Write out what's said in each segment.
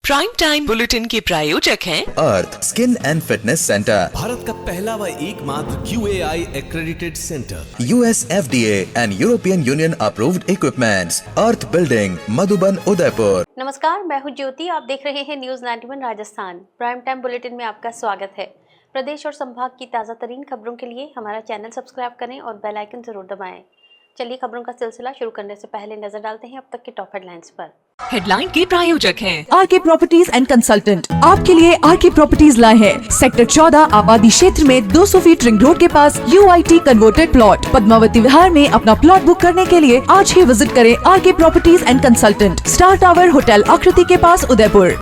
Prime time bulletin के प्रायोजक हैं Arth skin and fitness centre, Bharat का पहला व एकमात्र QAI accredited centre, US FDA and European Union approved equipments, Arth building, Madhuban, Udaipur. नमस्कार, मैं हूं ज्योति। आप देख रहे हैं news 91 Rajasthan. Prime time bulletin में आपका स्वागत है। प्रदेश और संभाग की ताज़ा तरीन खबरों के लिए हमारा चैनल सब्सक्राइब करें और बेल आइकन जरूर दबाएं। चलिए खबरों का सिलसिला शुरू करने से पहले नजर डालते हैं अब तक की टॉप हेडलाइंस पर। हेडलाइन के प्रायोजक हैं आरके प्रॉपर्टीज एंड कंसल्टेंट। आपके लिए आरके प्रॉपर्टीज लाए हैं सेक्टर 14 आबादी क्षेत्र में 200 फीट रिंग रोड के पास UIT converted plot Padmavati Vihar में। अपना प्लॉट बुक करने के लिए आज ही विजिट करें RK properties and consultant, star tower hotel Aakriti के पास, उदयपुर।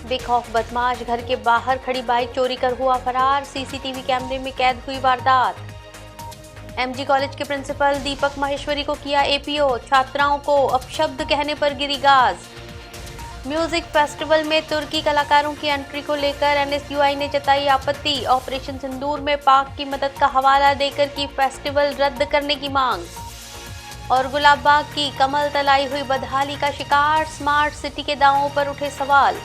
बेखौफ बदमाश घर के बाहर खड़ी बाइक चोरी कर हुआ फरार, सीसीटीवी कैमरे में कैद हुई वारदात। MG कॉलेज के प्रिंसिपल दीपक माहेश्वरी को किया APO, छात्राओं को अपशब्द कहने पर गिरी गाज। म्यूजिक फेस्टिवल में तुर्की कलाकारों की एंट्री को लेकर NSUI ने जताई आपत्ति, ऑपरेशन सिंदूर में पाक की मदद का हवाला देकर की फेस्टिवल रद्द करने की मांग। और गुलाब बाग की कमल तलाई हुई बदहाली का शिकार, स्मार्ट सिटी के दावों पर उठे सवाल।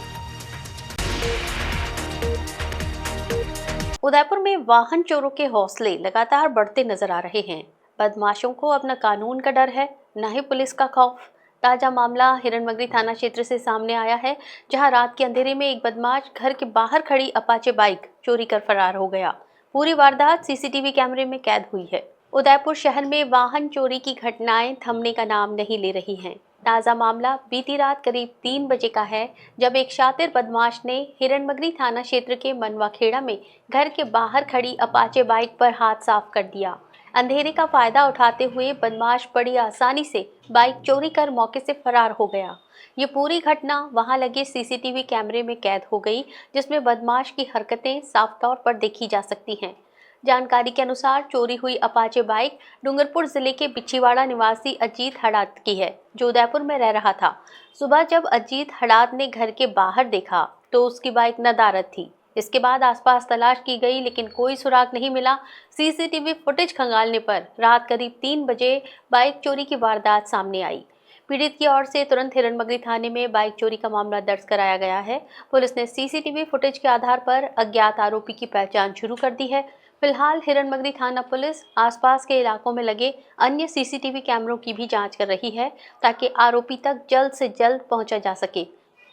उदयपुर में वाहन चोरों के हौसले लगातार बढ़ते नजर आ रहे हैं। बदमाशों को अब न कानून का डर है, न ही पुलिस का खौफ। ताजा मामला हिरणमगरी थाना क्षेत्र से सामने आया है, जहां रात के अंधेरे में एक बदमाश घर के बाहर खड़ी अपाचे बाइक चोरी कर फरार हो गया। पूरी वारदात CCTV कैमरे में कैद हुई है। उदयपुर शहर में वाहन चोरी की घटनाएं थमने का नाम नहीं ले रही हैं। ताज़ा मामला बीती रात करीब 3 बजे का है, जब एक शातिर बदमाश ने हिरणमगरी थाना क्षेत्र के मनवाखेड़ा में घर के बाहर खड़ी अपाचे बाइक पर हाथ साफ कर दिया। अंधेरे का फायदा उठाते हुए बदमाश बड़ी आसानी से बाइक चोरी कर मौके से फरार हो गया। ये पूरी घटना वहां लगे CCTV कैमरे में कैद हो गई, जिसमें बदमाश की हरकतें साफ तौर पर देखी जा सकती हैं। जानकारी के अनुसार चोरी हुई अपाचे बाइक डूंगरपुर जिले के बिछीवाड़ा निवासी अजीत हड़ात की है, जो उदयपुर में रह रहा था। सुबह जब अजीत हड़ात ने घर के बाहर देखा तो उसकी बाइक नदारद थी। इसके बाद आसपास तलाश की गई, लेकिन कोई सुराग नहीं मिला। CCTV फुटेज खंगालने पर रात करीब 3 बजे बाइक चोरी की वारदात सामने आई। पीड़ित की ओर से तुरंत हिरणमगरी थाने में बाइक चोरी का मामला दर्ज कराया गया है। पुलिस ने CCTV फुटेज के आधार पर अज्ञात आरोपी की पहचान शुरू कर दी है। फिलहाल हिरणमगरी थाना पुलिस आसपास के इलाकों में लगे अन्य CCTV कैमरों की भी जांच कर रही है, ताकि आरोपी तक जल्द से जल्द पहुंचा जा सके।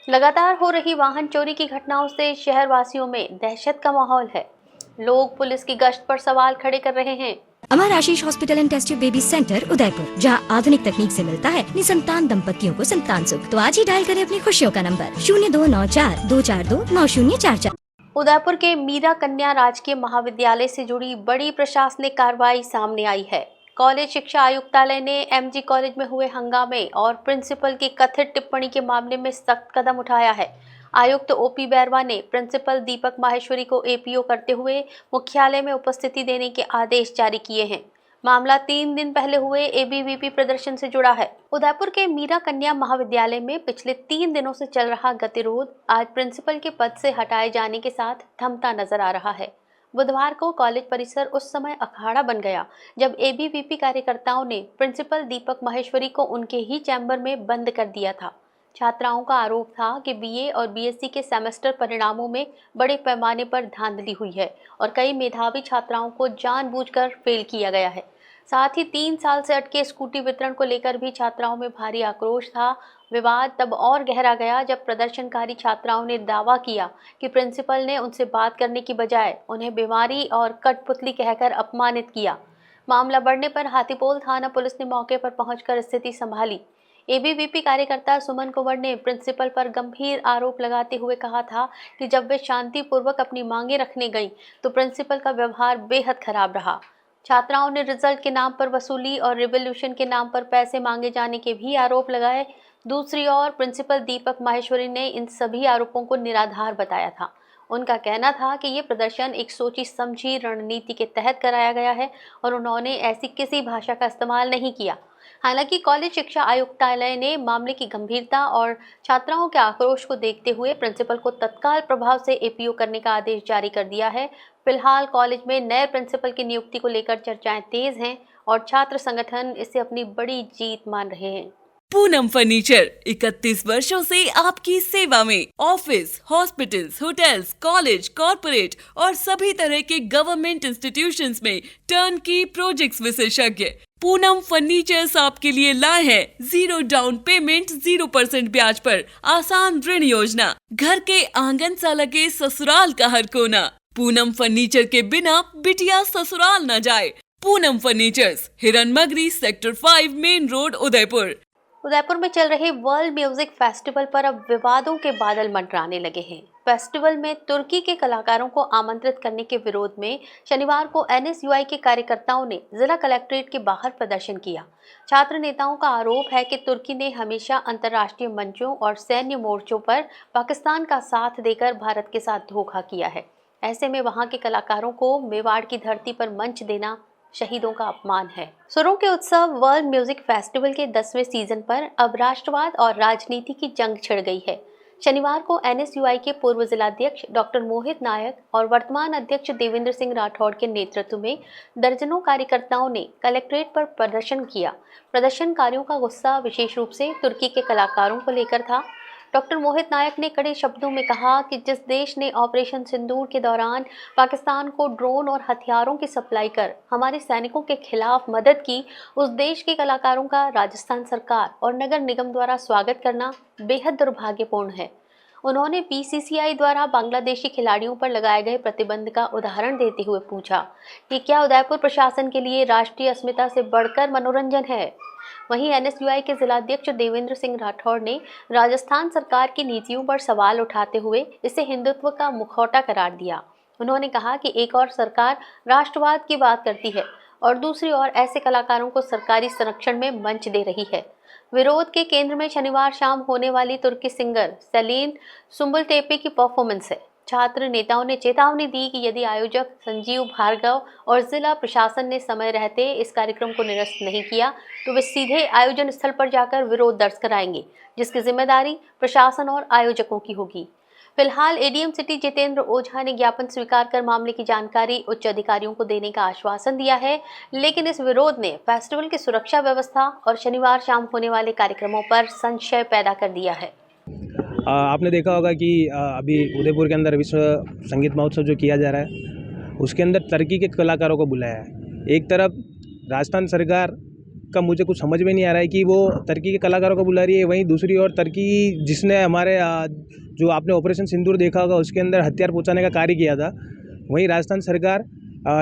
लगातार हो रही वाहन चोरी की घटनाओं से शहरवासियों में दहशत का माहौल है। लोग पुलिस की गश्त पर सवाल खड़े कर रहे हैं। Amar Ashish hospital and test tube baby centre, Udaipur, जहां आधुनिक तकनीक से मिलता है निसंतान दंपतियों को संतान सुख। तो आज ही डायल करें अपनी खुशियों का नंबर 0294-242-9044। उदयपुर के मीरा कन्या राजकीय महाविद्यालय से जुड़ी बड़ी प्रशासनिक कार्रवाई सामने आई है। कॉलेज शिक्षा आयुक्तालय ने MG कॉलेज में हुए हंगामे और प्रिंसिपल की कथित टिप्पणी के मामले में सख्त कदम उठाया है। आयुक्त OP बैरवा ने प्रिंसिपल दीपक माहेश्वरी को APO करते हुए मुख्यालय में उपस्थिति देने के आदेश जारी किए हैं। मामला 3 दिन पहले हुए ABVP प्रदर्शन से जुड़ा है। उदयपुर के मीरा कन्या महाविद्यालय में पिछले 3 दिनों से चल रहा गतिरोध आज प्रिंसिपल के पद से हटाए जाने के साथ थमता नजर आ रहा है। बुधवार को कॉलेज परिसर उस समय अखाड़ा बन गया जब ABVP कार्यकर्ताओं ने प्रिंसिपल दीपक माहेश्वरी को उनके ही चैम्बर में बंद कर दिया था। छात्राओं का आरोप था कि BA और BSc के सेमेस्टर परिणामों में बड़े पैमाने पर धांधली हुई है और कई मेधावी छात्राओं को जानबूझकर फेल किया गया है। साथ ही 3 साल से अटके स्कूटी वितरण को लेकर भी छात्राओं में भारी आक्रोश था। विवाद तब और गहरा गया जब प्रदर्शनकारी छात्राओं ने दावा किया कि प्रिंसिपल ने उनसे बात करने की बजाय उन्हें बीमारी और कठपुतली कहकर अपमानित किया। मामला बढ़ने पर हाथीपोल थाना पुलिस ने मौके पर पहुंचकर स्थिति संभाली। ABVP कार्यकर्ता सुमन कुंवर ने प्रिंसिपल पर गंभीर आरोप लगाते हुए कहा था कि जब वे शांतिपूर्वक अपनी मांगे रखने गईं तो प्रिंसिपल का व्यवहार बेहद खराब रहा। छात्राओं ने रिजल्ट के नाम पर वसूली और रिवोल्यूशन के नाम पर पैसे मांगे जाने के भी आरोप लगाए। दूसरी ओर प्रिंसिपल दीपक माहेश्वरी ने इन सभी आरोपों को निराधार बताया था। उनका कहना था कि ये प्रदर्शन एक सोची समझी रणनीति के तहत कराया गया है और उन्होंने ऐसी किसी भाषा का इस्तेमाल नहीं किया। हालांकि कॉलेज शिक्षा आयुक्तालय ने मामले की गंभीरता और छात्राओं के आक्रोश को देखते हुए प्रिंसिपल को तत्काल प्रभाव से APO करने का आदेश जारी कर दिया है। फिलहाल कॉलेज में नए प्रिंसिपल की नियुक्ति को लेकर चर्चाएं तेज हैं और छात्र संगठन इसे अपनी बड़ी जीत मान रहे हैं। पूनम फर्नीचर 31 वर्षों से आपकी सेवा में। Office, hospitals, hotels, college, corporate और सभी तरह के गवर्नमेंट इंस्टीट्यूशंस में टर्नकी प्रोजेक्ट्स विशेषज्ञ पूनम फर्नीचर्स आपके लिए लाए हैं 0 डाउन पेमेंट 0% ब्याज पर आसान ऋण योजना। घर के आंगन सा लगे ससुराल का हर कोना। पूनम फर्नीचर के बिना बिटिया ससुराल न जाए। Poonam furnitures, Hiranmagri, sector 5, main road, Udaipur. Udaipur में चल रहे वर्ल्ड म्यूजिक फेस्टिवल पर अब विवादों के बादल मंडराने लगे हैं। फेस्टिवल में तुर्की के कलाकारों को आमंत्रित करने के विरोध में शनिवार को NSUI के कार्यकर्ताओं ने जिला कलेक्ट्रेट के बाहर प्रदर्शन किया। छात्र नेताओं का आरोप है कि तुर्की ने हमेशा अंतर्राष्ट्रीय मंचों और सैन्य मोर्चों पर पाकिस्तान का साथ देकर भारत के साथ धोखा किया है। ऐसे में वहां के कलाकारों को मेवाड़ की धरती पर मंच देना शहीदों का अपमान है। सुरों के उत्सव वर्ल्ड म्यूजिक फेस्टिवल के 10वें सीजन पर अब राष्ट्रवाद और राजनीति की जंग छिड़ गई है। शनिवार को NSUI के पूर्व जिलाध्यक्ष डॉक्टर मोहित नायक और वर्तमान अध्यक्ष देवेंद्र सिंह राठौड़ के नेतृत्व में दर्जनों कार्यकर्ताओं ने कलेक्ट्रेट पर प्रदर्शन किया। प्रदर्शनकारियों का गुस्सा विशेष रूप से तुर्की के कलाकारों को लेकर था। डॉक्टर मोहित नायक ने कड़े शब्दों में कहा कि जिस देश ने ऑपरेशन सिंदूर के दौरान पाकिस्तान को ड्रोन और हथियारों की सप्लाई कर हमारे सैनिकों के खिलाफ मदद की, उस देश के कलाकारों का राजस्थान सरकार और नगर निगम द्वारा स्वागत करना बेहद दुर्भाग्यपूर्ण है। उन्होंने BCCI द्वारा बांग्लादेशी खिलाड़ियों पर लगाए गए प्रतिबंध का उदाहरण देते हुए पूछा कि क्या उदयपुर प्रशासन के लिए राष्ट्रीय अस्मिता से बढ़कर मनोरंजन है। वहीं NSUI के जिलाध्यक्ष देवेंद्र सिंह राठौड़ ने राजस्थान सरकार की नीतियों पर सवाल उठाते हुए इसे हिंदुत्व का मुखौटा करार दिया। उन्होंने कहा कि एक और सरकार राष्ट्रवाद की बात करती है और दूसरी ओर ऐसे कलाकारों को सरकारी संरक्षण में मंच दे रही है। विरोध के केंद्र में शनिवार शाम होने वाली तुर्की सिंगर सेलिन सुम्बुलटेपे की परफॉर्मेंस है। छात्र नेताओं ने चेतावनी दी कि यदि आयोजक संजीव भार्गव और जिला प्रशासन ने समय रहते इस कार्यक्रम को निरस्त नहीं किया तो वे सीधे आयोजन स्थल पर जाकर विरोध दर्ज कराएंगे, जिसकी जिम्मेदारी प्रशासन और आयोजकों की होगी। फिलहाल ADM सिटी जितेंद्र ओझा ने ज्ञापन स्वीकार कर मामले की जानकारी उच्च अधिकारियों को देने का आश्वासन दिया है, लेकिन इस विरोध ने फेस्टिवल की सुरक्षा व्यवस्था और शनिवार शाम होने वाले कार्यक्रमों पर संशय पैदा कर दिया है। आपने देखा होगा कि अभी उदयपुर के अंदर विश्व संगीत महोत्सव जो किया जा रहा है उसके अंदर तुर्की के कलाकारों को बुलाया है। एक तरफ राजस्थान सरकार का मुझे कुछ समझ में नहीं आ रहा है कि वो तुर्की के कलाकारों को बुला रही है, वहीं दूसरी ओर तुर्की जिसने हमारे जो आपने ऑपरेशन सिंदूर देखा होगा उसके अंदर हथियार पहुंचाने का कार्य किया था, वहीं राजस्थान सरकार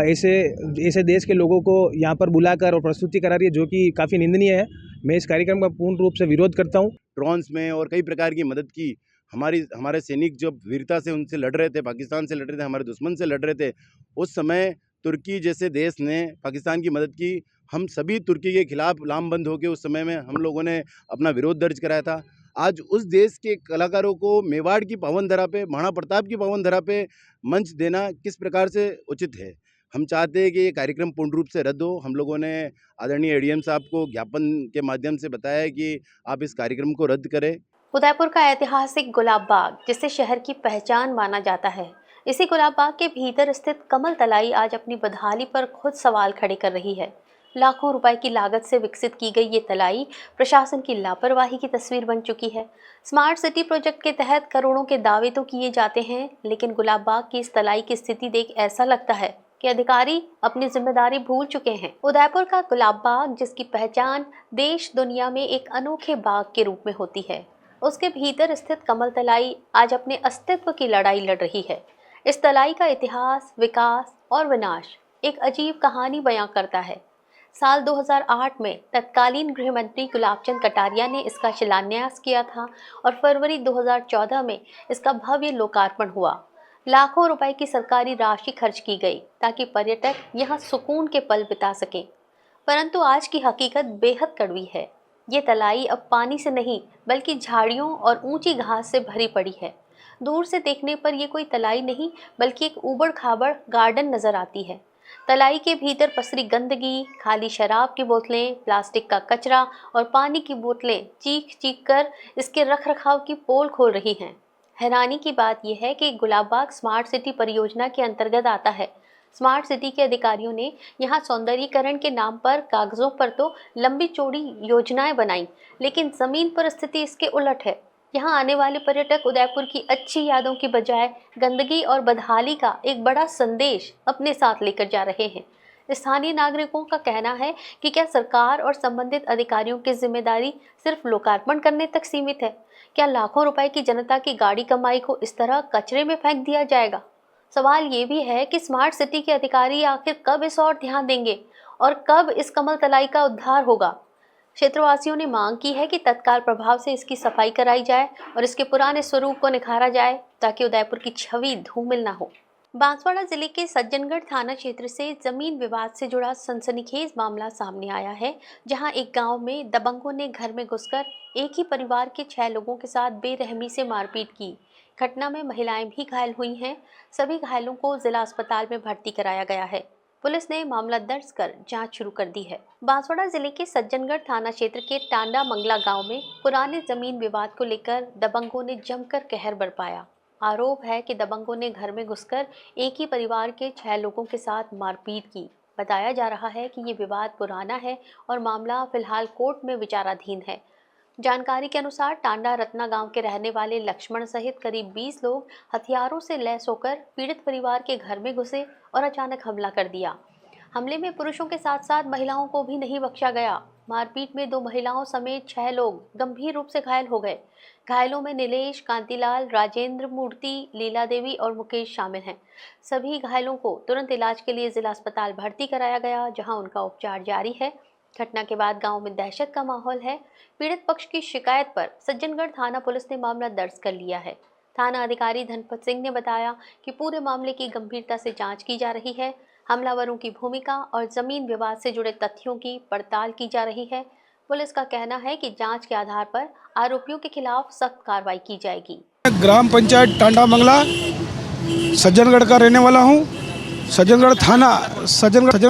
ऐसे देश के लोगों को यहाँ पर बुलाकर और प्रस्तुति करा रही है, जो कि काफ़ी निंदनीय है। मैं इस कार्यक्रम का पूर्ण रूप से विरोध करता हूँ। ड्रोन्स में और कई प्रकार की मदद की हमारे सैनिक जब वीरता से उनसे लड़ रहे थे, पाकिस्तान से लड़ रहे थे, हमारे दुश्मन से लड़ रहे थे, उस समय तुर्की जैसे देश ने पाकिस्तान की मदद की। हम सभी तुर्की के खिलाफ लामबंद होकर उस समय में हम लोगों ने अपना विरोध दर्ज कराया था। आज उस देश के कलाकारों को मेवाड़ की पावन धरा पे, महाराणा प्रताप की पावन धरा पे मंच देना किस प्रकार से उचित है। हम चाहते हैं कि ये कार्यक्रम पूर्ण रूप से रद्द हो। हम लोगों ने आदरणीय ADM साहब को ज्ञापन के माध्यम से बताया है कि आप इस कार्यक्रम को रद्द करें। उदयपुर का ऐतिहासिक गुलाब बाग, जिसे शहर की पहचान माना जाता है, इसी गुलाब बाग के भीतर स्थित कमल तलाई आज अपनी बदहाली पर खुद सवाल खड़े कर रही है। लाखों रुपए की लागत से विकसित की गई ये तलाई प्रशासन की लापरवाही की तस्वीर बन चुकी है। स्मार्ट सिटी प्रोजेक्ट के तहत करोड़ों के दावे तो किए जाते हैं, लेकिन गुलाब बाग की इस तलाई की स्थिति देख ऐसा लगता है कि अधिकारी अपनी जिम्मेदारी भूल चुके हैं। उदयपुर का गुलाब बाग, जिसकी पहचान देश दुनिया में एक अनोखे बाग के रूप में होती है, उसके भीतर स्थित कमल तलाई आज अपने अस्तित्व की लड़ाई लड़ रही है। इस तलाई का इतिहास, विकास और विनाश एक अजीब कहानी बयां करता है। साल 2008 में तत्कालीन गृह मंत्री गुलाबचंद कटारिया ने इसका शिलान्यास किया था और फरवरी 2014 में इसका भव्य लोकार्पण हुआ। लाखों रुपए की सरकारी राशि खर्च की गई ताकि पर्यटक यहां सुकून के पल बिता सकें, परंतु आज की हकीकत बेहद कड़वी है। ये तलाई अब पानी से नहीं बल्कि झाड़ियों और ऊंची घास से भरी पड़ी है। दूर से देखने पर यह कोई तलाई नहीं बल्कि एक ऊबड़ खाबड़ गार्डन नजर आती है। तलाई के भीतर पसरी गंदगी, खाली शराब की बोतलें, प्लास्टिक का कचरा और पानी की बोतलें चीख चीख कर इसके रखरखाव की पोल खोल रही हैं। हैरानी की बात यह है कि गुलाब बाग स्मार्ट सिटी परियोजना के अंतर्गत आता है। स्मार्ट सिटी के अधिकारियों ने यहाँ सौंदर्यीकरण के नाम पर कागजों पर तो लंबी चौड़ी योजनाएं बनाई, लेकिन जमीन पर स्थिति इसके उलट है। यहाँ आने वाले पर्यटक उदयपुर की अच्छी यादों की बजाय गंदगी और बदहाली का एक बड़ा संदेश अपने साथ लेकर जा रहे हैं। स्थानीय नागरिकों का कहना है कि क्या सरकार और संबंधित अधिकारियों की जिम्मेदारी सिर्फ लोकार्पण करने तक सीमित है? क्या लाखों रुपए की जनता की गाड़ी कमाई को इस तरह कचरे में फेंक दिया जाएगा? सवाल ये भी है कि स्मार्ट सिटी के अधिकारी आखिर कब इस ओर ध्यान देंगे और कब इस कमल तलाई का उद्धार होगा? क्षेत्रवासियों ने मांग की है कि तत्काल प्रभाव से इसकी सफाई कराई जाए और इसके पुराने स्वरूप को निखारा जाए ताकि उदयपुर की छवि धूमिल न हो। बांसवाड़ा जिले के सज्जनगढ़ थाना क्षेत्र से जमीन विवाद से जुड़ा सनसनीखेज मामला सामने आया है, जहां एक गांव में दबंगों ने घर में घुसकर एक ही परिवार के 6 लोगों के साथ बेरहमी से मारपीट की। घटना में महिलाएं भी घायल हुई हैं। सभी घायलों को जिला अस्पताल में भर्ती कराया गया है। पुलिस ने मामला दर्ज कर जांच शुरू कर दी है। बांसवाड़ा जिले के सज्जनगढ़ थाना क्षेत्र के टांडा मंगला गांव में पुराने जमीन विवाद को लेकर दबंगों ने जमकर कहर बरपाया। आरोप है कि दबंगों ने घर में घुसकर एक ही परिवार के 6 लोगों के साथ मारपीट की। बताया जा रहा है कि ये विवाद पुराना है और मामला फिलहाल कोर्ट में विचाराधीन है। जानकारी के अनुसार टांडा रत्ना गांव के रहने वाले लक्ष्मण सहित करीब 20 लोग हथियारों से लैस होकर पीड़ित परिवार के घर में घुसे और अचानक हमला कर दिया। हमले में पुरुषों के साथ साथ महिलाओं को भी नहीं बख्शा गया। मारपीट में 2 महिलाओं समेत 6 लोग गंभीर रूप से घायल हो गए। घायलों में नीलेश, कांतिलाल, राजेंद्र मूर्ति, लीला देवी और मुकेश शामिल हैं। सभी घायलों को तुरंत इलाज के लिए जिला अस्पताल भर्ती कराया गया, जहां उनका उपचार जारी है। घटना के बाद गांव में दहशत का माहौल है। पीड़ित पक्ष की शिकायत पर सज्जनगढ़ थाना पुलिस ने मामला दर्ज कर लिया है। थाना अधिकारी धनपत सिंह ने बताया कि पूरे मामले की गंभीरता से जांच की जा रही है। हमलावरों की भूमिका और जमीन विवाद से जुड़े तथ्यों की पड़ताल की जा रही है। पुलिस का कहना है कि जांच के आधार पर आरोपियों के खिलाफ सख्त कार्रवाई की जाएगी। ग्राम पंचायत टांडा मंगला सज्जनगढ़ का रहने वाला हूँ। सज्जनगढ़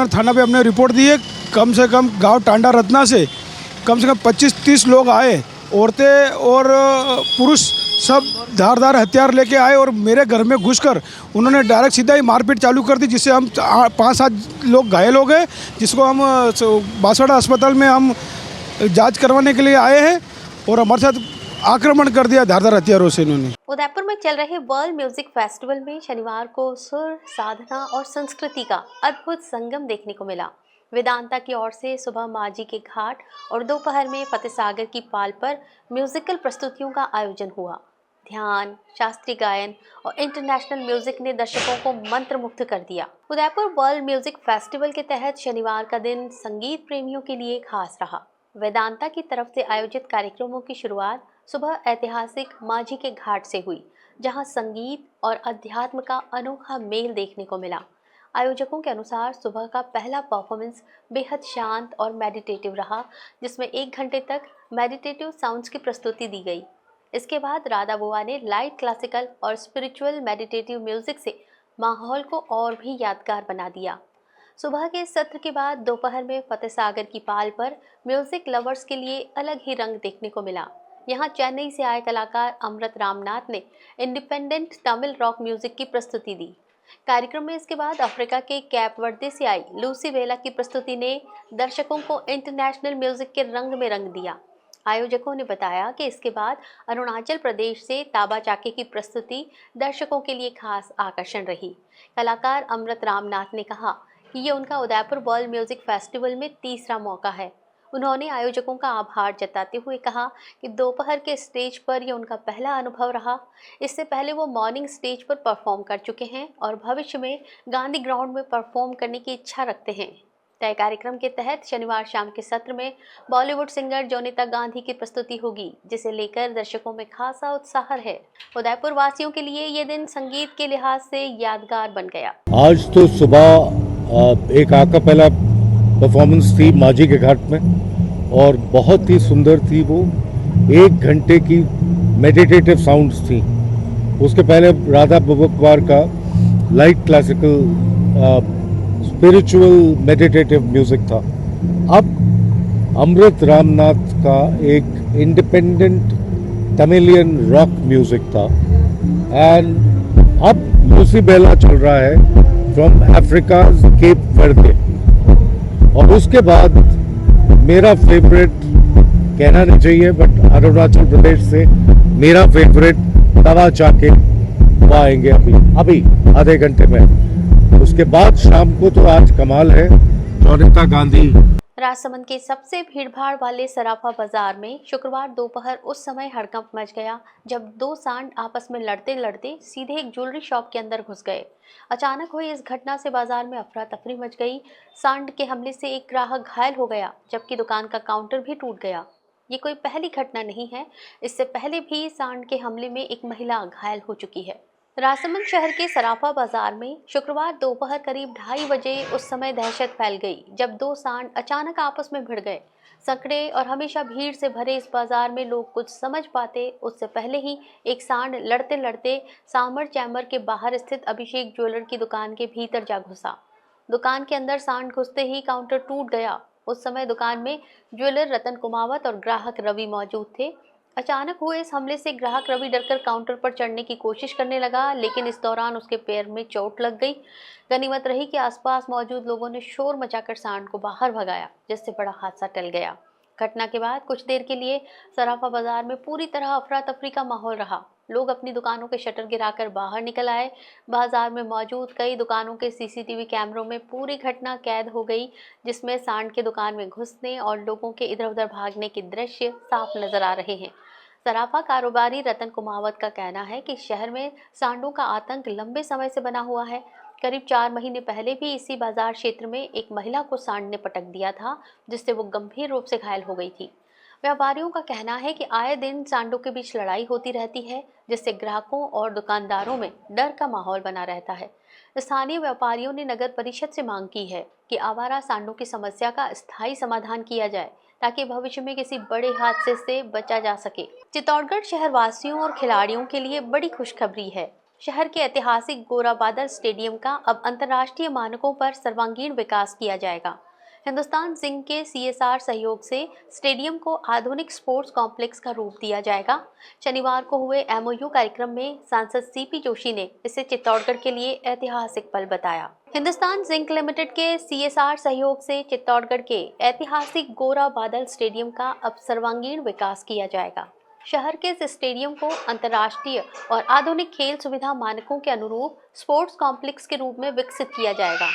थाना पे हमने रिपोर्ट दी है। कम से कम गांव टांडा रत्ना से कम 25-30 लोग आए। औरतें और पुरुष सब धारदार हथियार लेके आए और मेरे घर में घुसकर उन्होंने डायरेक्ट सीधा ही मारपीट चालू कर दी, जिससे हम 5-7 लोग घायल हो गए, जिसको हम बांसवाड़ा अस्पताल में हम जांच करवाने के लिए आए हैं और हमारे साथ आक्रमण कर दिया धारदार हथियारों से इन्होंने। उदयपुर में चल रहे वर्ल्ड म्यूजिक फेस्टिवल में शनिवार को सुर, साधना और संस्कृति का अद्भुत संगम देखने को मिला। वेदांता की ओर से सुबह माजी के घाट और दोपहर में फतेह सागर की पाल पर म्यूजिकल प्रस्तुतियों का आयोजन हुआ। ध्यान, शास्त्रीय गायन और इंटरनेशनल म्यूजिक ने दर्शकों को मंत्रमुग्ध कर दिया। उदयपुर वर्ल्ड म्यूजिक फेस्टिवल के तहत शनिवार का दिन संगीत प्रेमियों के लिए खास रहा। वेदांता की तरफ से आयोजित कार्यक्रमों की शुरुआत सुबह ऐतिहासिक माजी के घाट से हुई, जहां संगीत और अध्यात्म का अनोखा मेल देखने को मिला। आयोजकों के अनुसार सुबह का पहला परफॉर्मेंस बेहद शांत और मेडिटेटिव रहा, जिसमें 1 घंटे तक मेडिटेटिव साउंड्स की प्रस्तुति दी गई। इसके बाद राधा बुआ ने लाइट क्लासिकल और स्पिरिचुअल मेडिटेटिव म्यूजिक से माहौल को और भी यादगार बना दिया। सुबह के सत्र के बाद दोपहर में फतेह सागर की पाल पर म्यूजिक लवर्स के लिए अलग ही रंग देखने को मिला। यहाँ चेन्नई से आए कलाकार अमृत रामनाथ ने इंडिपेंडेंट तमिल रॉक म्यूजिक की प्रस्तुति दी। कार्यक्रम में इसके बाद अफ्रीका के कैप वर्दे से आई लूसी वेला की प्रस्तुति ने दर्शकों को इंटरनेशनल म्यूजिक के रंग में रंग दिया। आयोजकों ने बताया कि इसके बाद अरुणाचल प्रदेश से ताबा चाके की प्रस्तुति दर्शकों के लिए खास आकर्षण रही। कलाकार अमृत रामनाथ ने कहा कि ये उनका उदयपुर वर्ल्ड म्यूजिक फेस्टिवल में तीसरा मौका है। उन्होंने आयोजकों का आभार जताते हुए कहा कि दोपहर के स्टेज पर यह उनका पहला अनुभव रहा। इससे पहले वो मॉर्निंग स्टेज पर परफॉर्म कर चुके हैं और भविष्य में गांधी ग्राउंड में परफॉर्म करने की इच्छा रखते हैं। तय कार्यक्रम के तहत शनिवार शाम के सत्र में बॉलीवुड सिंगर जोनिता गांधी की प्रस्तुति होगी, जिसे लेकर दर्शकों में खासा उत्साह है। उदयपुर वासियों के लिए ये दिन संगीत के लिहाज से यादगार बन गया। आज तो सुबह एक आकापेला परफॉर्मेंस थी माजी के घाट में और बहुत ही सुंदर थी। वो 1 घंटे की मेडिटेटिव साउंड्स थी। उसके पहले राधा बुबकवार का light classical spiritual meditative music था। अब अमृत रामनाथ का एक इंडिपेंडेंट तमिलियन रॉक म्यूजिक था। एंड अब लूसी बेला चल रहा है फ्रॉम अफ्रीकाज केप वर्दे। और उसके बाद मेरा फेवरेट कहना नहीं चाहिए बट अरुणाचल प्रदेश से मेरा फेवरेट तवा चाके वो आएंगे अभी आधे घंटे में। उसके बाद शाम को तो आज कमाल है, जोनिता गांधी। राजसमंद के सबसे भीड़भाड़ वाले सराफा बाजार में शुक्रवार दोपहर उस समय हड़कंप मच गया जब दो सांड आपस में लड़ते लड़ते सीधे एक ज्वेलरी शॉप के अंदर घुस गए। अचानक हुई इस घटना से बाजार में अफरा तफरी मच गई। सांड के हमले से एक ग्राहक घायल हो गया जबकि दुकान का काउंटर भी टूट गया। ये कोई पहली घटना नहीं है, इससे पहले भी सांड के हमले में एक महिला घायल हो चुकी है। राजसमंद शहर के सराफा बाजार में शुक्रवार दोपहर करीब 2:30 बजे उस समय दहशत फैल गई जब दो सांड अचानक आपस में भिड़ गए। संकड़े और हमेशा भीड़ से भरे इस बाजार में लोग कुछ समझ पाते उससे पहले ही एक सांड लड़ते लड़ते सामर चैम्बर के बाहर स्थित अभिषेक ज्वेलर की दुकान के भीतर जा घुसा। दुकान के अंदर सांड घुसते ही काउंटर टूट गया। उस समय दुकान में ज्वेलर रतन कुमावत और ग्राहक रवि मौजूद थे। अचानक हुए इस हमले से ग्राहक रवि डरकर काउंटर पर चढ़ने की कोशिश करने लगा, लेकिन इस दौरान उसके पैर में चोट लग गई। गनीमत रही कि आसपास मौजूद लोगों ने शोर मचाकर सांड को बाहर भगाया, जिससे बड़ा हादसा टल गया। घटना के बाद कुछ देर के लिए सराफा बाजार में पूरी तरह अफरा तफरी का माहौल रहा। लोग अपनी दुकानों के शटर गिराकर बाहर निकल आए। बाजार में मौजूद कई दुकानों के सीसीटीवी कैमरों में पूरी घटना कैद हो गई, जिसमें सांड के दुकान में घुसने और लोगों के इधर उधर भागने के दृश्य साफ नजर आ रहे हैं। सराफा कारोबारी रतन कुमावत का कहना है कि शहर में सांडों का आतंक लंबे समय से बना हुआ है। करीब 4 महीने पहले भी इसी बाजार क्षेत्र में एक महिला को सांड ने पटक दिया था, जिससे वो गंभीर रूप से घायल हो गई थी। व्यापारियों का कहना है कि आए दिन सांडों के बीच लड़ाई होती रहती है, जिससे ग्राहकों और दुकानदारों में डर का माहौल बना रहता है। स्थानीय व्यापारियों ने नगर परिषद से मांग की है कि आवारा सांडों की समस्या का स्थायी समाधान किया जाए ताकि भविष्य में किसी बड़े हादसे से बचा जा सके। चित्तौड़गढ़ शहर वासियों और खिलाड़ियों के लिए बड़ी खुशखबरी है। शहर के ऐतिहासिक गोरा बादल स्टेडियम का अब अंतर्राष्ट्रीय मानकों पर सर्वांगीण विकास किया जाएगा। हिंदुस्तान जिंक के CSR सहयोग से स्टेडियम को आधुनिक स्पोर्ट्स कॉम्प्लेक्स का रूप दिया जाएगा। शनिवार को हुए MOU कार्यक्रम में सांसद CP जोशी ने इसे चित्तौड़गढ़ के लिए ऐतिहासिक पल बताया। हिंदुस्तान जिंक लिमिटेड के CSR सहयोग से चित्तौड़गढ़ के ऐतिहासिक गोरा बादल स्टेडियम का अब सर्वांगीण विकास किया जाएगा। शहर के इस स्टेडियम को अंतर्राष्ट्रीय और आधुनिक खेल सुविधा मानकों के अनुरूप स्पोर्ट्स कॉम्प्लेक्स के रूप में विकसित किया जाएगा।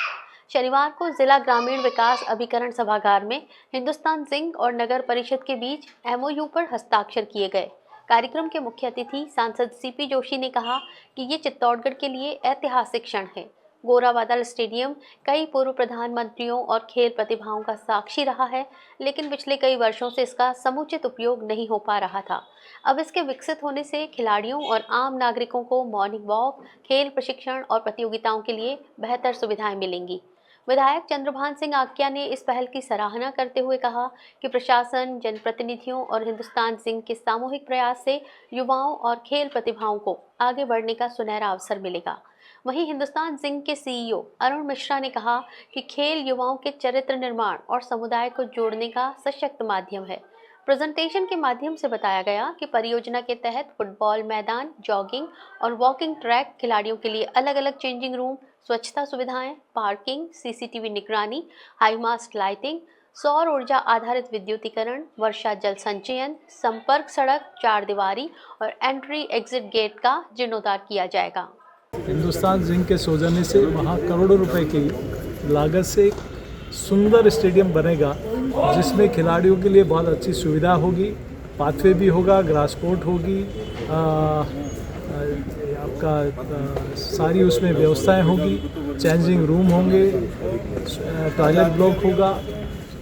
शनिवार को जिला ग्रामीण विकास अभिकरण सभागार में हिंदुस्तान जिंक और नगर परिषद के बीच MOU पर हस्ताक्षर किए गए। कार्यक्रम के मुख्य अतिथि सांसद CP जोशी ने कहा कि ये चित्तौड़गढ़ के लिए ऐतिहासिक क्षण है। गोरा बादल स्टेडियम कई पूर्व प्रधानमंत्रियों और खेल प्रतिभाओं का साक्षी रहा है, लेकिन पिछले कई वर्षों से इसका समुचित उपयोग नहीं हो पा रहा था। अब इसके विकसित होने से खिलाड़ियों और आम नागरिकों को मॉर्निंग वॉक, खेल प्रशिक्षण और प्रतियोगिताओं के लिए बेहतर सुविधाएं मिलेंगी। विधायक चंद्रभान सिंह आक्या ने इस पहल की सराहना करते हुए कहा कि प्रशासन, जनप्रतिनिधियों और हिंदुस्तान जिंक के सामूहिक प्रयास से युवाओं और खेल प्रतिभाओं को आगे बढ़ने का सुनहरा अवसर मिलेगा। वहीं हिंदुस्तान जिंक के CEO अरुण मिश्रा ने कहा कि खेल युवाओं के चरित्र निर्माण और समुदाय को जोड़ने का सशक्त माध्यम है। प्रेजेंटेशन के माध्यम से बताया गया कि परियोजना के तहत फुटबॉल मैदान, जॉगिंग और वॉकिंग ट्रैक, खिलाड़ियों के लिए अलग अलग चेंजिंग रूम, स्वच्छता सुविधाएं, पार्किंग, CCTV निगरानी, हाई मास्ट लाइटिंग, सौर ऊर्जा आधारित विद्युतीकरण, वर्षा जल संचयन, संपर्क सड़क, 4 दीवारी और एंट्री एग्जिट गेट का जीर्णोद्धार किया जाएगा। हिंदुस्तान जिंक के सौजन्य से वहाँ करोड़ों रुपए की लागत से एक सुंदर स्टेडियम बनेगा, जिसमें खिलाड़ियों के लिए बहुत अच्छी सुविधा होगी, पाथवे भी होगा, ग्रास कोर्ट होगी, आपका सारी उसमें व्यवस्थाएं होगी, चेंजिंग रूम होंगे, टॉयलेट ब्लॉक होगा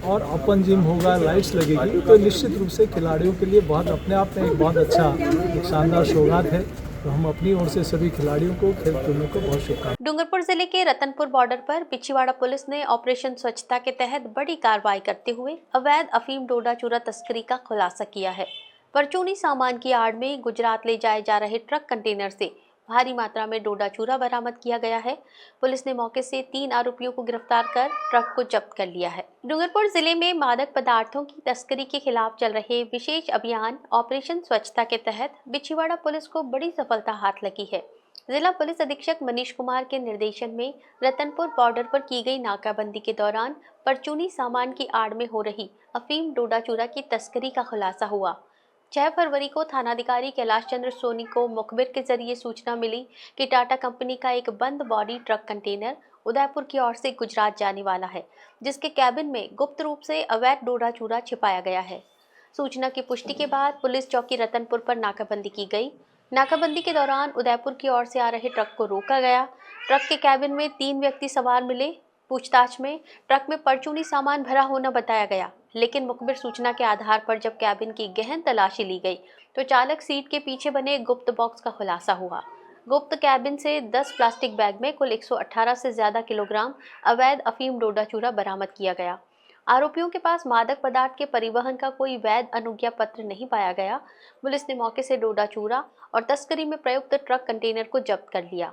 और ओपन जिम होगा, लाइट्स लगेगी। तो निश्चित रूप से खिलाड़ियों के लिए बहुत अपने आप में एक बहुत अच्छा, एक शानदार सौगात है। तो हम अपनी ओर से सभी खिलाड़ियों को, खेल प्रेमियों को बहुत शुभकामनाएं। डूंगरपुर जिले के रतनपुर बॉर्डर पर बिछीवाड़ा पुलिस ने ऑपरेशन स्वच्छता के तहत बड़ी कार्रवाई करते हुए अवैध अफीम डोडा चूरा तस्करी का खुलासा किया है। परचूनी सामान की आड़ में गुजरात ले जाए जा रहे ट्रक कंटेनर से भारी मात्रा में डोडा चूरा बरामद किया गया है। पुलिस ने मौके से 3 आरोपियों को गिरफ्तार कर ट्रक को जब्त कर लिया है। डूंगरपुर जिले में मादक पदार्थों की तस्करी के खिलाफ चल रहे विशेष अभियान ऑपरेशन स्वच्छता के तहत बिछीवाड़ा पुलिस को बड़ी सफलता हाथ लगी है। जिला पुलिस अधीक्षक मनीष कुमार के निर्देशन में रतनपुर बॉर्डर पर की गई नाकाबंदी के दौरान परचूनी सामान की आड़ में हो रही अफीम डोडा चूरा की तस्करी का खुलासा हुआ। 6 फरवरी को थानाधिकारी कैलाश चंद्र सोनी को मुखबिर के जरिए सूचना मिली कि टाटा कंपनी का एक बंद बॉडी ट्रक कंटेनर उदयपुर की ओर से गुजरात जाने वाला है, जिसके कैबिन में गुप्त रूप से अवैध डोडा चूरा छिपाया गया है। सूचना की पुष्टि के बाद पुलिस चौकी रतनपुर पर नाकाबंदी की गई। नाकाबंदी के दौरान उदयपुर की ओर से आ रहे ट्रक को रोका गया। ट्रक के कैबिन में 3 व्यक्ति सवार मिले। पूछताछ में ट्रक में परचूनी सामान भरा होना बताया गया, लेकिन मुखबिर सूचना के आधार पर जब कैबिन की गहन तलाशी ली गई तो चालक सीट के पीछे बने गुप्त बॉक्स का खुलासा हुआ। गुप्त कैबिन से 10 प्लास्टिक बैग में कुल 118 से ज्यादा किलोग्राम अवैध अफीम डोडा चूरा बरामद किया गया। आरोपियों के पास मादक पदार्थ के परिवहन का कोई वैध अनुज्ञा पत्र नहीं पाया गया। पुलिस ने मौके से डोडा चूरा और तस्करी में प्रयुक्त ट्रक कंटेनर को जब्त कर लिया।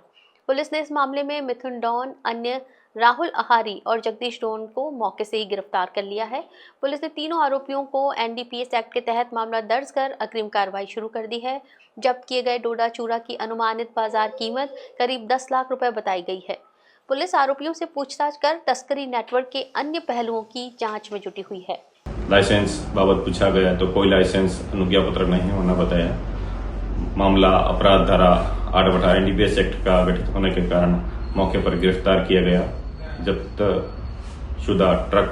पुलिस ने इस मामले में मिथुन डॉन, अन्य राहुल आहारी और जगदीश डोन को मौके से ही गिरफ्तार कर लिया है। पुलिस ने तीनों आरोपियों को NDPS एक्ट के तहत मामला दर्ज कर अग्रिम कार्रवाई शुरू कर दी है। जब्त किए गए डोडा चूरा की अनुमानित बाजार कीमत करीब 10 लाख रुपए बताई गई है। पुलिस आरोपियों से पूछताछ कर तस्करी नेटवर्क के अन्य पहलुओं की जांच में जुटी हुई है। लाइसेंस बाबत पूछा गया तो कोई लाइसेंस अनुज्ञा पत्र नहीं होना बताया। मामला अपराध धारा 8 NDPS एक्ट का गठित होने के कारण मौके पर गिरफ्तार किया गया। जब्त शुदा ट्रक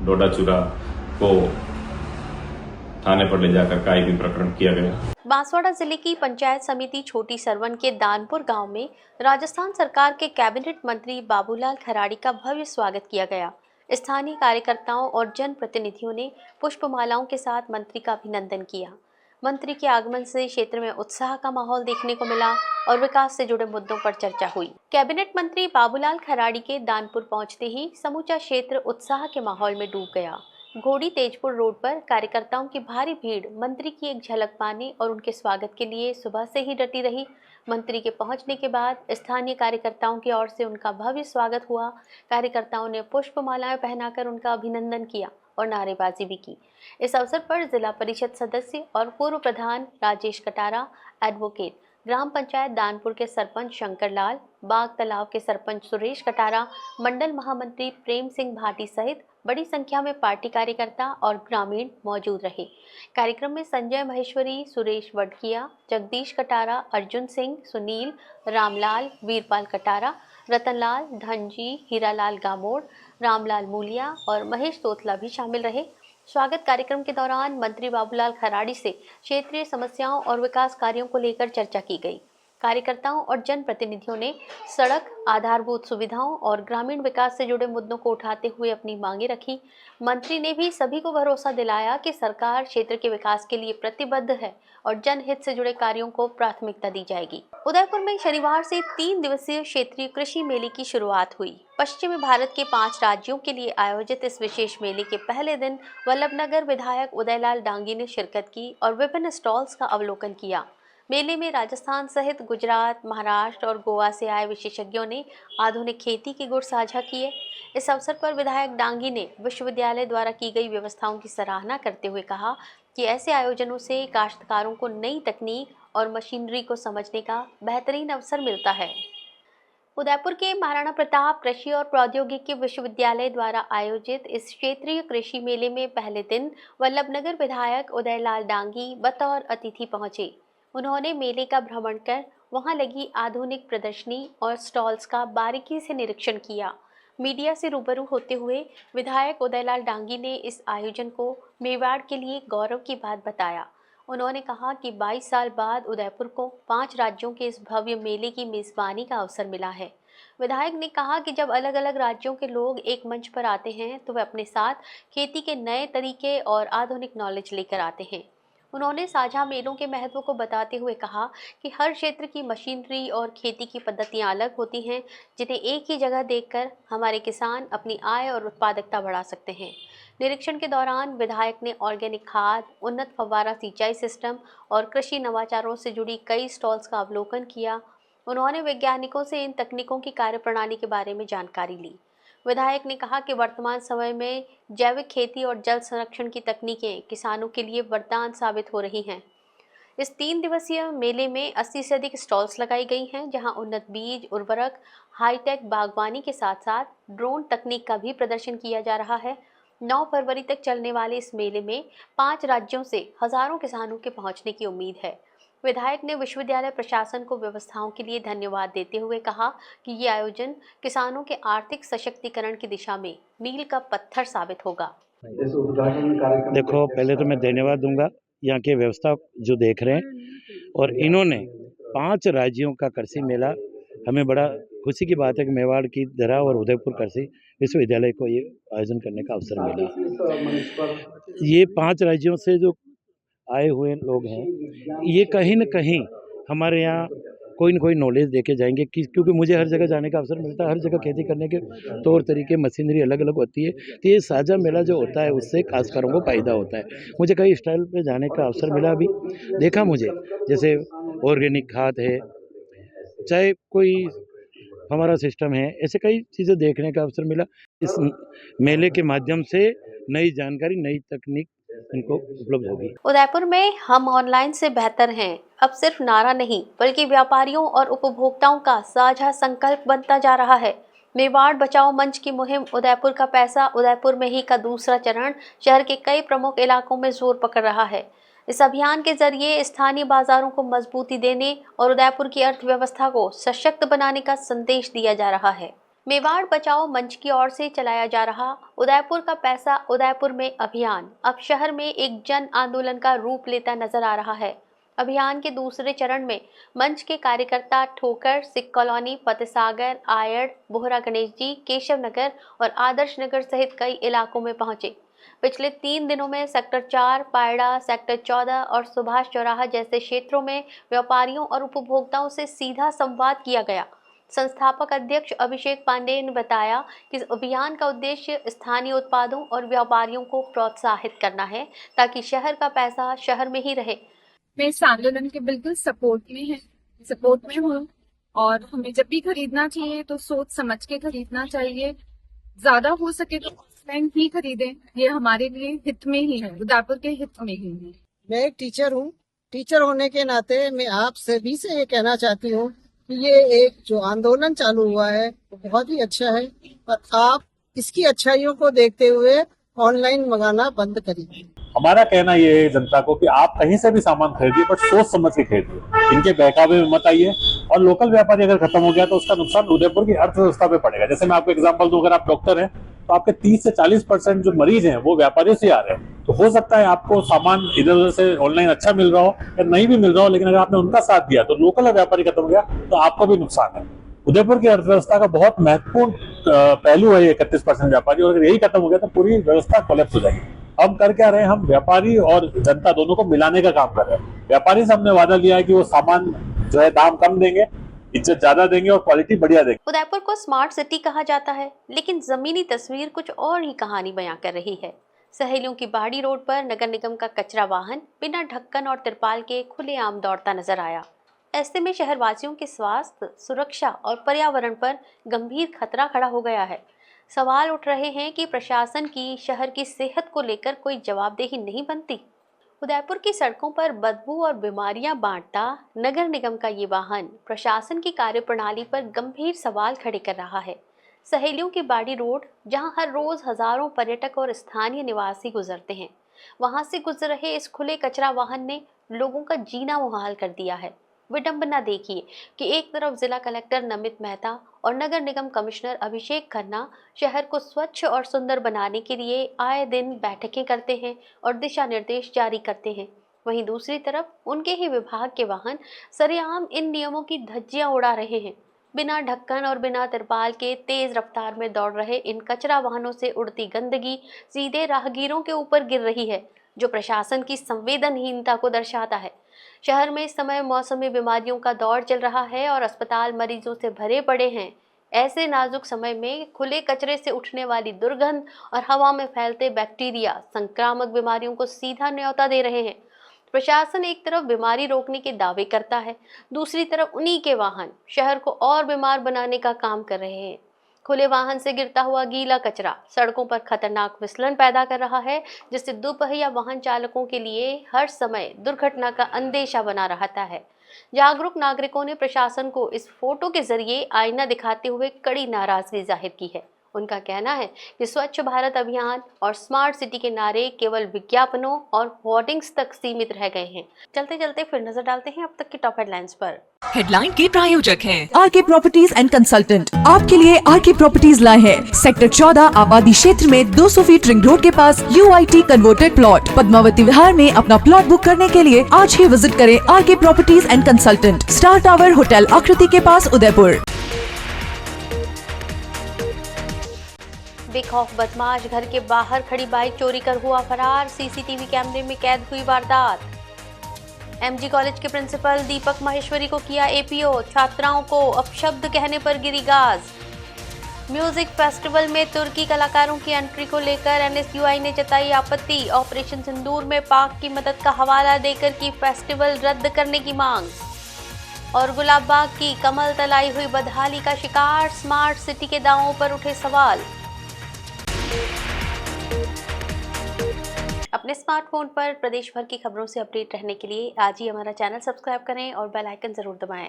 डोडा चूरा को थाने पर ले जाकर कायमी प्रकरण किया गया। बांसवाड़ा जिले की पंचायत समिति छोटी सरवन के दानपुर गांव में राजस्थान सरकार के कैबिनेट मंत्री बाबूलाल खराड़ी का भव्य स्वागत किया गया। स्थानीय कार्यकर्ताओं और जनप्रतिनिधियों ने पुष्पमालाओं के साथ मंत्री का अभिनंदन किया। मंत्री के आगमन से क्षेत्र में उत्साह का माहौल देखने को मिला और विकास से जुड़े मुद्दों पर चर्चा हुई। कैबिनेट मंत्री बाबूलाल खराड़ी के दानपुर पहुंचते ही समूचा क्षेत्र उत्साह के माहौल में डूब गया। घोड़ी तेजपुर रोड पर कार्यकर्ताओं की भारी भीड़ मंत्री की एक झलक पाने और उनके स्वागत के लिए सुबह से ही डटी रही। मंत्री के पहुंचने के बाद स्थानीय कार्यकर्ताओं की ओर से उनका भव्य स्वागत हुआ। कार्यकर्ताओं ने पुष्पमालाएं पहनाकर उनका अभिनंदन किया और नारेबाजी भी की। इस अवसर पर जिला परिषद सदस्य और पूर्व प्रधान राजेश कटारा, एडवोकेट, ग्राम पंचायत दानपुर के सरपंच शंकर लाल, बाग तालाब के सरपंच सुरेश कटारा, मंडल महामंत्री प्रेम सिंह भाटी सहित बड़ी संख्या में पार्टी कार्यकर्ता और ग्रामीण मौजूद रहे। कार्यक्रम में संजय महेश्वरी, सुरेश वडकिया, जगदीश कटारा, अर्जुन सिंह, सुनील, रामलाल, वीरपाल कटारा, रतनलाल, धनजी, हीरालाल गामोड़, रामलाल मूलिया और महेश तोतला भी शामिल रहे। स्वागत कार्यक्रम के दौरान मंत्री बाबूलाल खराड़ी से क्षेत्रीय समस्याओं और विकास कार्यों को लेकर चर्चा की गई। कार्यकर्ताओं और जनप्रतिनिधियों ने सड़क, आधारभूत सुविधाओं और ग्रामीण विकास से जुड़े मुद्दों को उठाते हुए अपनी मांगें रखी। मंत्री ने भी सभी को भरोसा दिलाया कि सरकार क्षेत्र के विकास के लिए प्रतिबद्ध है और जनहित से जुड़े कार्यों को प्राथमिकता दी जाएगी। उदयपुर में शनिवार से 3 दिवसीय क्षेत्रीय कृषि मेले की शुरुआत हुई। पश्चिमी भारत के 5 राज्यों के लिए आयोजित इस विशेष मेले के पहले दिन वल्लभनगर विधायक उदयलाल डांगी ने शिरकत की और विभिन्न स्टॉल्स का अवलोकन किया। मेले में राजस्थान सहित गुजरात, महाराष्ट्र और गोवा से आए विशेषज्ञों ने आधुनिक खेती के गुर साझा किए। इस अवसर पर विधायक डांगी ने विश्वविद्यालय द्वारा की गई व्यवस्थाओं की सराहना करते हुए कहा कि ऐसे आयोजनों से काश्तकारों को नई तकनीक और मशीनरी को समझने का बेहतरीन अवसर मिलता है। उदयपुर के महाराणा प्रताप कृषि और प्रौद्योगिकी विश्वविद्यालय द्वारा आयोजित इस क्षेत्रीय कृषि मेले में पहले दिन वल्लभनगर विधायक उदयलाल डांगी बतौर अतिथि पहुंचे। उन्होंने मेले का भ्रमण कर वहां लगी आधुनिक प्रदर्शनी और स्टॉल्स का बारीकी से निरीक्षण किया। मीडिया से रूबरू होते हुए विधायक उदयलाल डांगी ने इस आयोजन को मेवाड़ के लिए गौरव की बात बताया। उन्होंने कहा कि 22 साल बाद उदयपुर को 5 राज्यों के इस भव्य मेले की मेज़बानी का अवसर मिला है। विधायक ने कहा कि जब अलग अलग राज्यों के लोग एक मंच पर आते हैं तो वे अपने साथ खेती के नए तरीके और आधुनिक नॉलेज लेकर आते हैं। उन्होंने साझा मेलों के महत्व को बताते हुए कहा कि हर क्षेत्र की मशीनरी और खेती की पद्धतियां अलग होती हैं, जिन्हें एक ही जगह देखकर हमारे किसान अपनी आय और उत्पादकता बढ़ा सकते हैं। निरीक्षण के दौरान विधायक ने ऑर्गेनिक खाद, उन्नत फव्वारा सिंचाई सिस्टम और कृषि नवाचारों से जुड़ी कई स्टॉल्स का अवलोकन किया। उन्होंने वैज्ञानिकों से इन तकनीकों की कार्यप्रणाली के बारे में जानकारी ली। विधायक ने कहा कि वर्तमान समय में जैविक खेती और जल संरक्षण की तकनीकें किसानों के लिए वरदान साबित हो रही हैं। इस 3 दिवसीय मेले में 80 से अधिक स्टॉल्स लगाई गई हैं, जहां उन्नत बीज, उर्वरक, हाईटेक बागवानी के साथ साथ ड्रोन तकनीक का भी प्रदर्शन किया जा रहा है। 9 फरवरी तक चलने वाले इस मेले में 5 राज्यों से हजारों किसानों के पहुंचने की उम्मीद है। विधायक ने विश्वविद्यालय प्रशासन को व्यवस्थाओं के लिए धन्यवाद देते हुए कहा कि ये आयोजन किसानों के आर्थिक सशक्तिकरण की दिशा में मील का पत्थर साबित होगा। देखो, पहले तो मैं धन्यवाद दूंगा यहाँ के व्यवस्था जो देख रहे हैं, और इन्होंने 5 राज्यों का कृषि मेला, हमें बड़ा खुशी की बात है कि मेवाड़ की धरा और उदयपुर कृषि विश्वविद्यालय को ये आयोजन करने का अवसर मिला। ये 5 राज्यों से जो आए हुए लोग हैं, ये कहीं न कहीं हमारे यहाँ कोई न कोई नॉलेज देके जाएंगे, क्योंकि मुझे हर जगह जाने का अवसर मिलता है। हर जगह खेती करने के तौर तरीके, मशीनरी अलग अलग होती है, तो ये साझा मेला जो होता है उससे काश्तकारों को फ़ायदा होता है। मुझे कई स्टाइल पे जाने का अवसर मिला, अभी देखा मुझे, जैसे ऑर्गेनिक खाद है, चाहे कोई हमारा सिस्टम है, ऐसे कई चीज़ें देखने का अवसर मिला। इस मेले के माध्यम से नई जानकारी, नई तकनीक इनको उपलब्ध होगी। उदयपुर में हम ऑनलाइन से बेहतर हैं अब सिर्फ नारा नहीं, बल्कि व्यापारियों और उपभोक्ताओं का साझा संकल्प बनता जा रहा है। मेवाड़ बचाओ मंच की मुहिम उदयपुर का पैसा उदयपुर में ही का दूसरा चरण शहर के कई प्रमुख इलाकों में जोर पकड़ रहा है। इस अभियान के जरिए स्थानीय बाजारों को मजबूती देने और उदयपुर की अर्थव्यवस्था को सशक्त बनाने का संदेश दिया जा रहा है। मेवाड़ बचाओ मंच की ओर से चलाया जा रहा उदयपुर का पैसा उदयपुर में अभियान अब शहर में एक जन आंदोलन का रूप लेता नजर आ रहा है। अभियान के दूसरे चरण में मंच के कार्यकर्ता ठोकर, सिख कॉलोनी, फतेहसागर, आयड़, बोहरा गणेश जी, केशव नगर और आदर्श नगर सहित कई इलाकों में पहुंचे। पिछले 3 दिनों में सेक्टर 4, पायड़ा, सेक्टर 14 और सुभाष चौराहा जैसे क्षेत्रों में व्यापारियों और उपभोक्ताओं से सीधा संवाद किया गया। संस्थापक अध्यक्ष अभिषेक पांडे ने बताया कि इस अभियान का उद्देश्य स्थानीय उत्पादों और व्यापारियों को प्रोत्साहित करना है, ताकि शहर का पैसा शहर में ही रहे। मैं इस आंदोलन के बिल्कुल सपोर्ट में हूँ, और हमें जब भी खरीदना चाहिए तो सोच समझ के खरीदना चाहिए। ज्यादा हो सके तो ऑफलाइन ही खरीदें, ये हमारे लिए हित में ही है, उदयपुर के हित में ही है। मैं एक टीचर हूँ, टीचर होने के नाते मैं आप सभी से ये कहना चाहती हूँ कि ये एक जो आंदोलन चालू हुआ है वो बहुत ही अच्छा है, और आप इसकी अच्छाइयों को देखते हुए ऑनलाइन मंगाना बंद करिए। हमारा कहना ये है जनता को कि आप कहीं से भी सामान खरीदिए, पर सोच समझ के खरीदिए, इनके बहकावे में मत आइए। और लोकल व्यापारी अगर खत्म हो गया तो उसका नुकसान उदयपुर की अर्थव्यवस्था पे पड़ेगा। जैसे मैं आपको एग्जांपल दूं, अगर आप डॉक्टर हैं तो आपके 30 से 40% जो मरीज हैं वो व्यापारियों से आ रहे हैं। तो हो सकता है आपको सामान इधर उधर से ऑनलाइन अच्छा मिल रहा हो या नहीं भी मिल रहा हो, लेकिन अगर आपने उनका साथ दिया तो लोकल व्यापारी खत्म हो गया तो आपको भी नुकसान है। उदयपुर की अर्थव्यवस्था का बहुत महत्वपूर्ण पहलू है 31% व्यापारी, और अगर यही खत्म हो गया तो पूरी व्यवस्था कोलैप्स हो जाएगी। हम कर क्या रहे हैं, हम व्यापारी और जनता दोनों को मिलाने का काम कर रहे हैं। व्यापारी से हमने वादा लिया है कि वो सामान जो है दाम कम देंगे, इज्जत ज्यादा देंगे और क्वालिटी बढ़िया देंगे। उदयपुर को स्मार्ट सिटी कहा जाता है, लेकिन जमीनी तस्वीर कुछ और ही कहानी बयां कर रही है। सहेलियों की बाड़ी रोड पर नगर निगम का कचरा वाहन बिना ढक्कन और तिरपाल के खुलेआम दौड़ता नजर आया। ऐसे में शहरवासियों के स्वास्थ्य, सुरक्षा और पर्यावरण पर गंभीर खतरा खड़ा हो गया है। सवाल उठ रहे हैं कि प्रशासन की शहर की सेहत को लेकर कोई जवाबदेही नहीं बनती। उदयपुर की सड़कों पर बदबू और बीमारियां बांटता नगर निगम का ये वाहन प्रशासन की कार्यप्रणाली पर गंभीर सवाल खड़े कर रहा है। सहेलियों की बाड़ी रोड, जहां हर रोज हजारों पर्यटक और स्थानीय निवासी गुजरते हैं, वहां से गुजर रहे इस खुले कचरा वाहन ने लोगों का जीना मुहाल कर दिया है। विडंबना देखिए कि एक तरफ जिला कलेक्टर नमित मेहता और नगर निगम कमिश्नर अभिषेक खन्ना शहर को स्वच्छ और सुंदर बनाने के लिए आए दिन बैठकें करते हैं और दिशा निर्देश जारी करते हैं। वहीं दूसरी तरफ उनके ही विभाग के वाहन सरेआम इन नियमों की धज्जियां उड़ा रहे हैं। बिना ढक्कन और बिना तिरपाल के तेज रफ्तार में दौड़ रहे इन कचरा वाहनों से उड़ती गंदगी सीधे राहगीरों के ऊपर गिर रही है, जो प्रशासन की संवेदनहीनता को दर्शाता है। शहर में इस समय मौसमी बीमारियों का दौर चल रहा है और अस्पताल मरीजों से भरे पड़े हैं। ऐसे नाजुक समय में खुले कचरे से उठने वाली दुर्गंध और हवा में फैलते बैक्टीरिया संक्रामक बीमारियों को सीधा न्योता दे रहे हैं। प्रशासन एक तरफ बीमारी रोकने के दावे करता है, दूसरी तरफ उन्हीं के वाहन शहर को और बीमार बनाने का काम कर रहे हैं। खुले वाहन से गिरता हुआ गीला कचरा सड़कों पर खतरनाक फिसलन पैदा कर रहा है, जिससे दोपहिया वाहन चालकों के लिए हर समय दुर्घटना का अंदेशा बना रहता है। जागरूक नागरिकों ने प्रशासन को इस फोटो के जरिए आईना दिखाते हुए कड़ी नाराजगी जाहिर की है। उनका कहना है कि स्वच्छ भारत अभियान और स्मार्ट सिटी के नारे केवल विज्ञापनों और होर्डिंग्स तक सीमित रह गए हैं। चलते चलते फिर नजर डालते हैं अब तक की टॉप हेडलाइंस पर। हेडलाइन के प्रायोजक हैं आरके प्रॉपर्टीज एंड कंसल्टेंट। आपके लिए आरके प्रॉपर्टीज लाए हैं सेक्टर 14 आबादी क्षेत्र में 200 फीट रिंग रोड के पास UIT converted plot. Padmavati Vihar में अपना प्लॉट बुक करने के लिए आज ही विजिट करें RK properties and consultant, star tower hotel Aakriti के पास, उदयपुर। बेखौफ बदमाश घर के बाहर खड़ी बाइक चोरी कर हुआ फरार, सीसीटीवी कैमरे में कैद हुई वारदात। MG कॉलेज के प्रिंसिपल दीपक माहेश्वरी को किया APO, छात्राओं को अपशब्द कहने पर गिरी गाज। म्यूजिक फेस्टिवल में तुर्की कलाकारों की एंट्री को लेकर NSUI ने जताई आपत्ति, ऑपरेशन सिंदूर में पाक की मदद का हवाला देकर की फेस्टिवल रद्द करने की मांग। और गुलाब बाग की कमल तलाई हुई बदहाली का शिकार, स्मार्ट सिटी के दावों पर उठे सवाल। अपने स्मार्टफोन पर प्रदेश भर की खबरों से अपडेट रहने के लिए आज ही हमारा चैनल सब्सक्राइब करें और बेल आइकन जरूर दबाएं।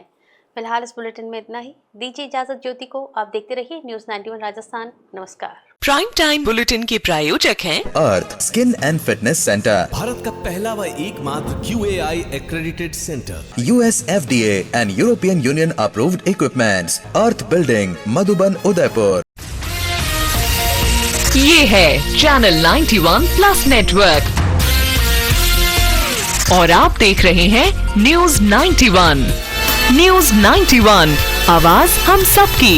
फिलहाल इस बुलेटिन में इतना ही। दीजिए इजाजत ज्योति को। आप देखते रहिए न्यूज़ 91 राजस्थान। नमस्कार। प्राइम टाइम बुलेटिन के प्रायोजक हैं Arth skin and fitness centre, Bharat का पहला व एकमात्र QAI accredited center, US FDA and European Union approved equipments, earth building, Madhuban, Udaipur. ये है चैनल 91 प्लस नेटवर्क और आप देख रहे हैं न्यूज़ 91। न्यूज़ 91, आवाज हम सबकी।